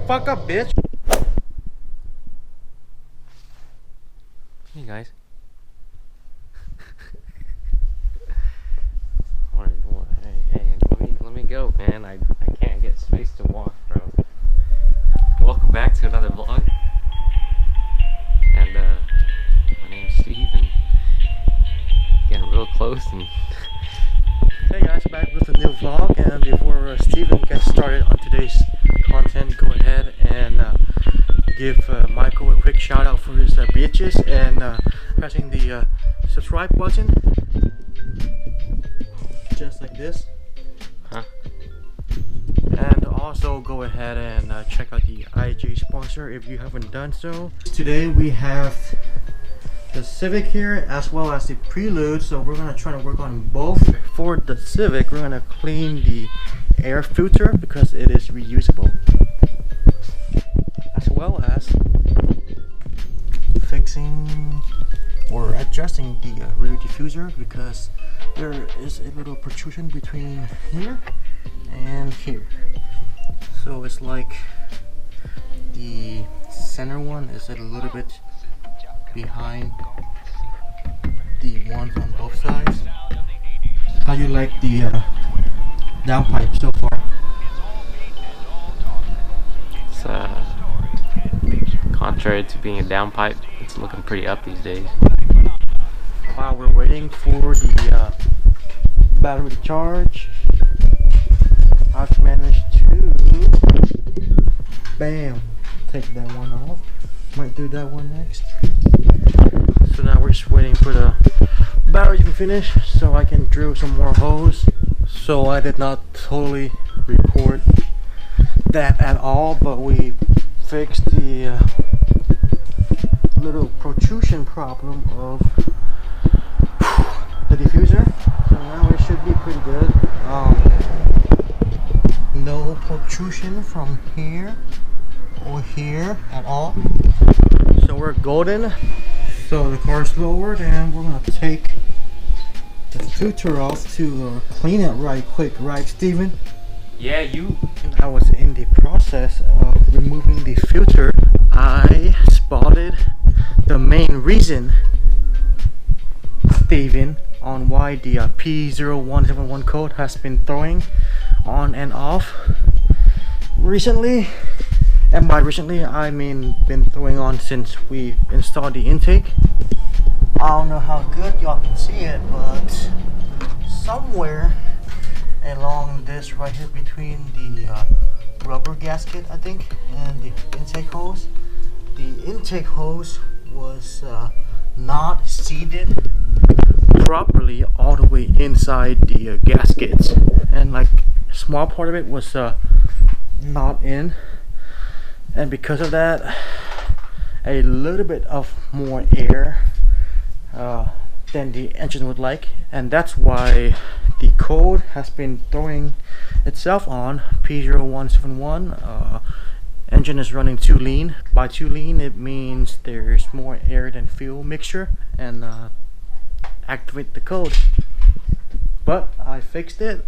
fuck up, bitch. Hey guys. Hey, let me go, man. I can't get space to walk, bro. Welcome back to another vlog. And my name's Steve, and getting real close. And hey guys, back with a new vlog. And before Steven gets started on today's content, go ahead and give Michael a quick shout out for his bitches and pressing the subscribe button, just like this. huh? And also go ahead and check out the IG sponsor if you haven't done so. Today we have the Civic here as well as the Prelude, so we're gonna try to work on both. For the Civic, we're gonna clean the air filter because it is reusable, as well as fixing or adjusting the rear diffuser because there is a little protrusion between here and here. So it's like the center one is a little bit behind the ones on both sides. How you like the downpipe so far? It's contrary to being a downpipe, it's looking pretty up these days. While we're waiting for the battery to charge, I've managed to bam, take that one off. Might do that one next. So now we're just waiting for the battery to finish so I can drill some more holes. So I did not totally record that at all, but we fixed the little protrusion problem of the diffuser. So now it should be pretty good. No protrusion from here or here at all. So we're golden. So the car's lowered and we're gonna take the filter off to clean it right quick, right, Steven? Yeah, you. And I was in the process of removing the filter. I spotted the main reason, Steven, on why the P0171 code has been throwing on and off recently. And by recently I mean been throwing on since we installed the intake. I don't know how good y'all can see it, but somewhere along this right here between the rubber gasket, I think, and the intake hose, the intake hose was not seated properly all the way inside the gaskets, and like a small part of it was not in, and because of that a little bit of more air than the engine would like, and that's why the code has been throwing itself on P0171. Engine is running too lean. By too lean it means there's more air than fuel mixture, and activate the code. But I fixed it.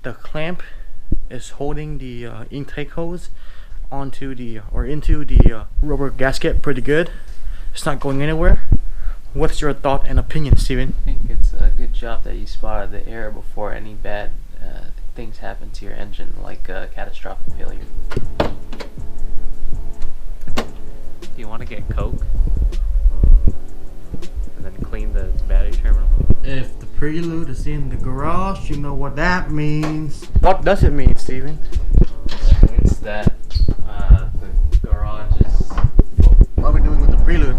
The clamp is holding the intake hose onto the into the rubber gasket pretty good. It's not going anywhere. What's your thought and opinion, Steven? I think it's a good job that you spotted the error before any bad things happen to your engine, like catastrophic failure. Do you want to get Coke and then clean the battery terminal? If the Prelude is in the garage, you know what that means. What does it mean, Steven? It means that the garage is full. What are we doing with the Prelude?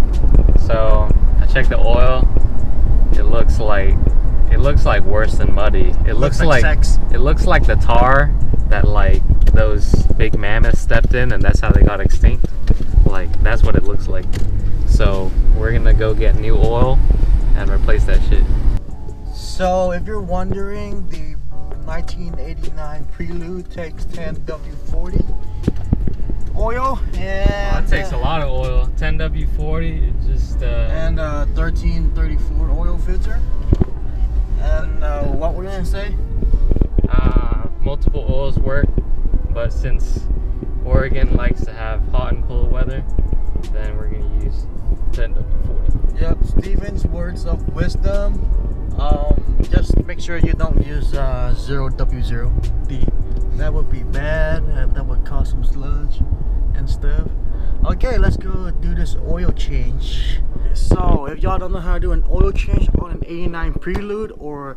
So I checked the oil. It looks like worse than muddy. It looks like sex. It looks like the tar that like those big mammoths stepped in, and that's how they got extinct. Like that's what it looks like. So we're gonna go get new oil and replace that shit. So if you're wondering, the 1989 Prelude takes 10W40 oil and It takes a lot of oil. 10W40, it just and 1334 oil filter. And what we're gonna say? multiple oils work, but since Oregon likes to have hot and cold weather, then we're gonna use 10W40. Yep, Steven's words of wisdom. Just make sure you don't use 0W0D. That would be bad, and that would cause some sludge and stuff. Okay, let's go do this oil change. So, if y'all don't know how to do an oil change on an 89 Prelude or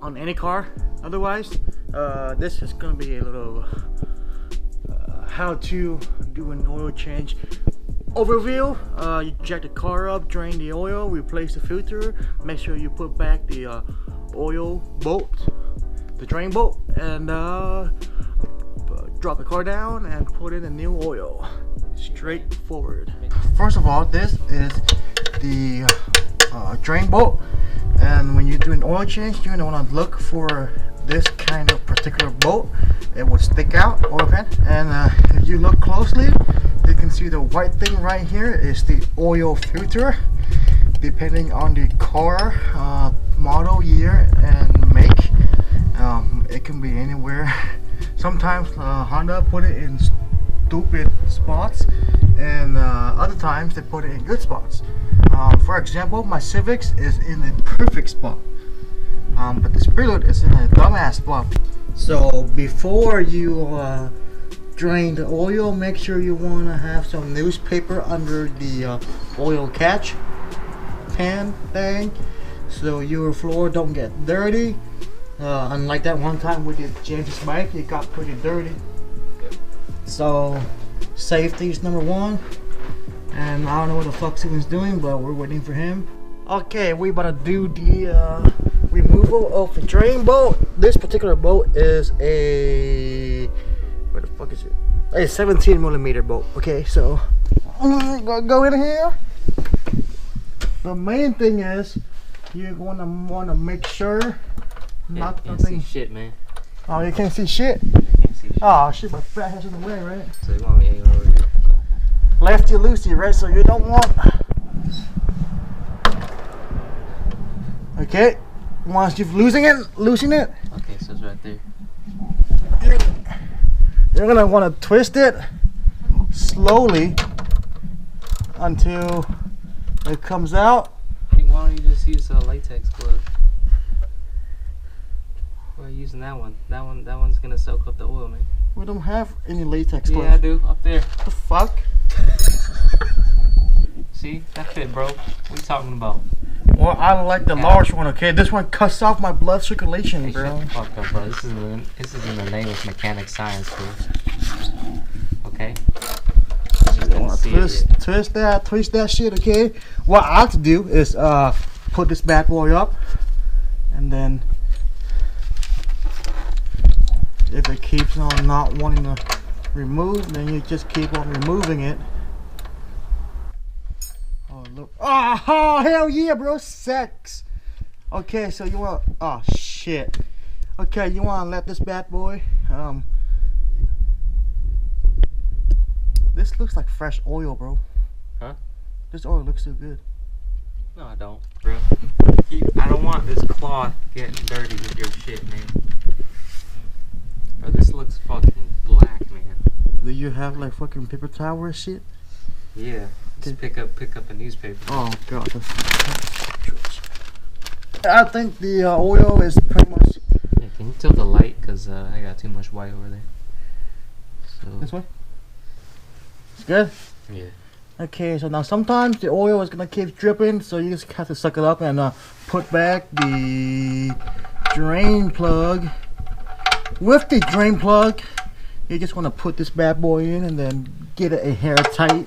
on any car, otherwise, this is gonna be a little how to do an oil change overview. You jack the car up, drain the oil, replace the filter, make sure you put back the oil bolt, the drain bolt, and drop the car down and put in a new oil. Straightforward. First of all, this is the drain bolt, and when you do an oil change, you're gonna want to look for this kind of particular bolt. It will stick out, oil pan, and if you look closely, you can see the white thing right here is the oil filter. Depending on the car model, year, and make, it can be anywhere. Sometimes Honda put it in stupid spots, and other times they put it in good spots. For example, my Civics is in a perfect spot, but this Prelude is in a dumbass spot. So before you drain the oil, make sure you want to have some newspaper under the oil catch pan thing, so your floor don't get dirty. Unlike that one time we did James's bike, it got pretty dirty. So safety is number one, and I don't know what the fuck Steven's doing, but we're waiting for him. Okay, we about to do the removal of the drain bolt. This particular bolt is a, where the fuck is it? A 17mm bolt. Okay, so go in here. The main thing is you're gonna want to make sure not can't nothing. see shit, man. Oh, you can't see shit. Can't see shit. Oh shit, my fat head's in the way, right? So you want me to aim over here? Lefty loosey, right? So you don't want. Okay, once you've loosen it. Okay, so it's right there. You're gonna want to twist it slowly until it comes out. Hey, why don't you just use a latex glove? Why are you using that one? That one's gonna soak up the oil, man. We don't have any latex gloves. Yeah, I do. Up there. What the fuck? See? That fit, bro. What are you talking about? Well, I like the large one, okay? This one cuts off my blood circulation, Hey, bro. shut the fuck up, bro. This is in the name of mechanic science, bro. Okay? Twist that shit, okay? What I have to do is put this bad boy up, and then if it keeps on not wanting to remove, then you just keep on removing it. Oh look! Oh hell yeah, bro! Sex. Okay, so you want? Oh shit. Okay, you want to let this bad boy This looks like fresh oil, bro. Huh? This oil looks so good. No, I don't, bro. I don't want this cloth getting dirty with your shit, man. Bro, this looks fucking black, man. Do you have like fucking paper towel or shit? Yeah. Just pick up a newspaper. Oh god. I think the oil is pretty much. Yeah, can you tilt the light? Cause I got too much white over there. So. This way? It's good? Yeah. Okay, so now sometimes the oil is gonna keep dripping, so you just have to suck it up and put back the drain plug. With the drain plug, you just want to put this bad boy in and then get it a hair tight.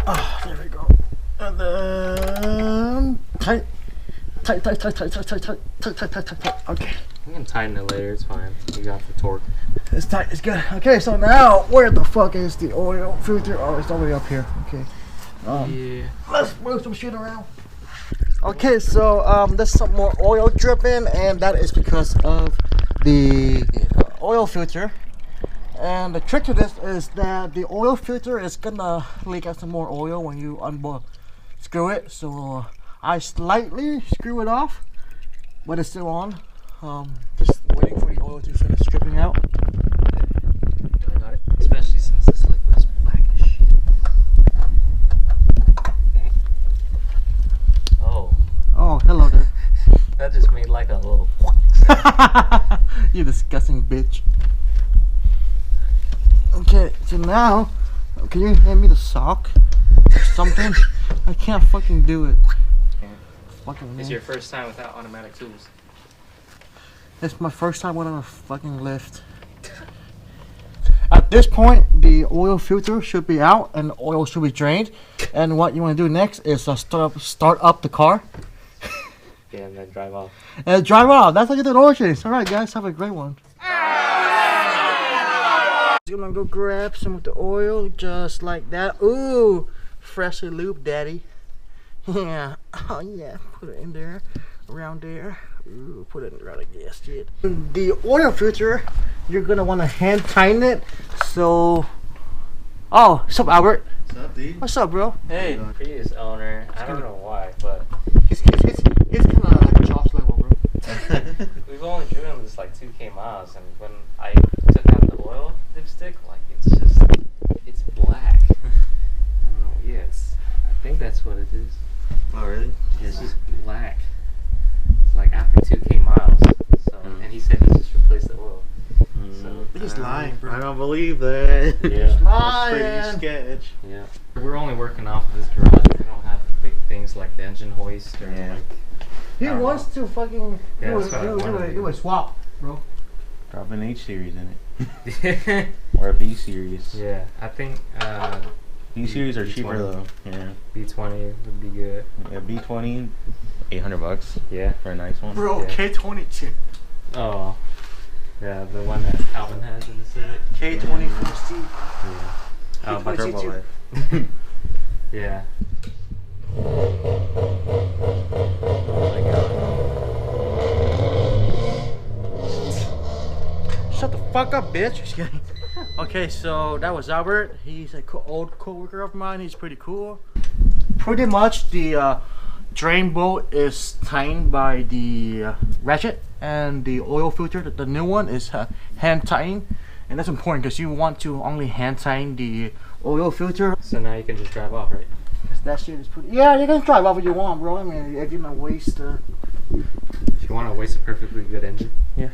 Ah, there we go. And then tight. Okay. You can tighten it later, it's fine. You got the torque. It's tight, it's good. Okay, so now where the fuck is the oil filter? Oh, it's all the way up here. Okay. Yeah. Let's move some shit around. Okay, so there's some more oil dripping, and that is because of the oil filter. And the trick to this is that the oil filter is gonna leak out some more oil when you unscrew it. So I slightly screw it off, but it's still on. Just waiting for the oil to finish dripping out. I got it. Especially since this liquid is black as shit. Oh. Oh, hello there. That just made like a little. You disgusting bitch. Okay, so now, can you hand me the sock or something? I can't fucking do it. Fucking It's your first time without automatic tools. It's my first time on a fucking lift. At this point, the oil filter should be out and the oil should be drained. And what you want to do next is start up the car Yeah, and then drive off. and drive off. That's how you do an oil change. All right, guys, have a great one. I'm gonna go grab some of the oil, just like that. Ooh, freshly lubed, daddy. Yeah. Oh yeah. Put it in there, around there. Ooh, put it around like this shit. The oil filter, you're gonna want to hand tighten it. So, oh, what's up, Albert? What's up, D? What's up, bro? Hey, previous owner. I don't know why, but It's kind of like Josh level, bro. we've only driven this like 2K miles, and when I took out the oil dipstick, like it's black. I don't know. Yeah, I think that's what it is. Oh, really? It's just black. Like after 2K miles. So, and he said to just replace the oil. So You're just lying, bro. I don't believe that. Yeah. That's Lying. pretty sketch. Yeah. We're only working off of this garage. We don't have big things like the engine hoist or Yeah. like. He I don't wants to fucking Yeah, do that's what I wanna a swap, bro. Drop an H series in it. yeah, Or a B series. I think B series are cheaper B20. though. Yeah. B20 would be good. Yeah, B20, $800 Yeah. for a nice one. Bro, Yeah. K22. Oh. Yeah, the one that Alvin has in the Civic. K24C. Yeah. Oh, but K22. Turbo light. yeah. Oh Shut the fuck up, bitch. Just kidding. Okay, so that was Albert. He's an old co-worker of mine. He's pretty cool. Pretty much the drain bolt is tightened by the ratchet, and the oil filter, the new one, is hand tightened. And that's important because you want to only hand tighten the oil filter. So now you can just drive off, right? That shit is pretty. Yeah, you can drive off what you want, bro. I mean, if you don't waste. If you want to waste a perfectly good engine. Yeah.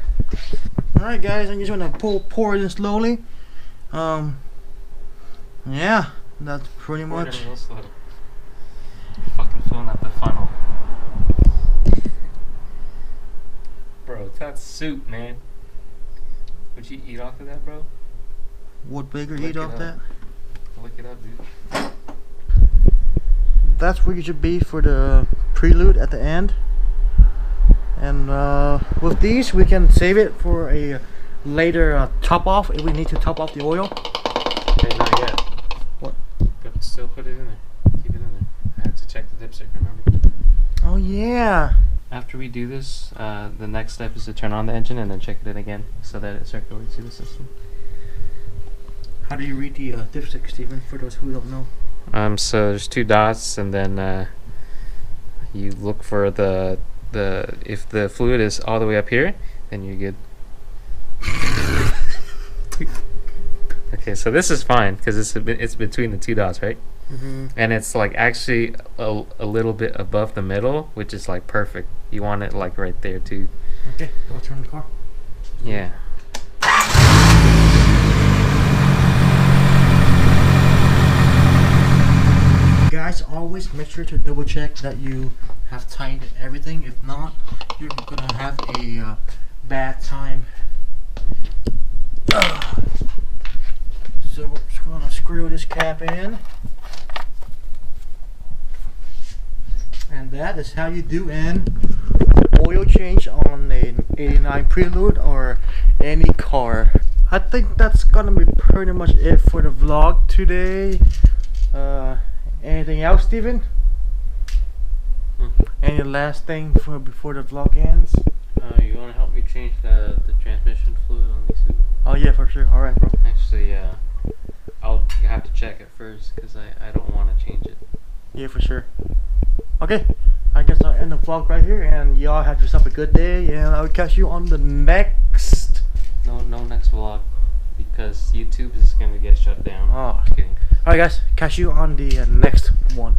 All right, guys. I'm just gonna pour it in slowly. Yeah, that's pretty Pour it much. in real slow. Fucking filling up the funnel. Bro, that's soup, man. Would you eat off of that, bro? Would Bigger Lick eat it off up. that? Look it up, dude. That's where you should be for the prelude at the end. And with these, we can save it for a later top off if we need to top off the oil. Hey, not yet. What? But still put it in there. Keep it in there. I have to check the dipstick, remember? Oh yeah. After we do this, the next step is to turn on the engine and then check it in again so that it circulates through the system. How do you read the dipstick, Stephen? For those who don't know. So there's two dots, and then you look for the if the fluid is all the way up here, then you're good. Okay, so this is fine because it's between the two dots, right? Mm-hmm. And it's like actually a little bit above the middle, which is like perfect. You want it like right there too. Okay, go turn the car. Yeah. Guys, always make sure to double check that you have tightened everything. If not, you're gonna have a bad time. So we're just gonna screw this cap in, and that is how you do an oil change on an '89 Prelude or any car. I think that's gonna be pretty much it for the vlog today. Anything else, Steven? Any last thing before the vlog ends? You want to help me change the transmission fluid on the Civic? Oh yeah, for sure. All right, bro. Actually, I'll have to check it first because I don't want to change it. Yeah, for sure. Okay, I I guess I'll end the vlog right here, and y'all have yourself a good day, and I'll catch you on the next. No next vlog, because YouTube is gonna get shut down. Oh. Just kidding. Alright guys, catch you on the next one.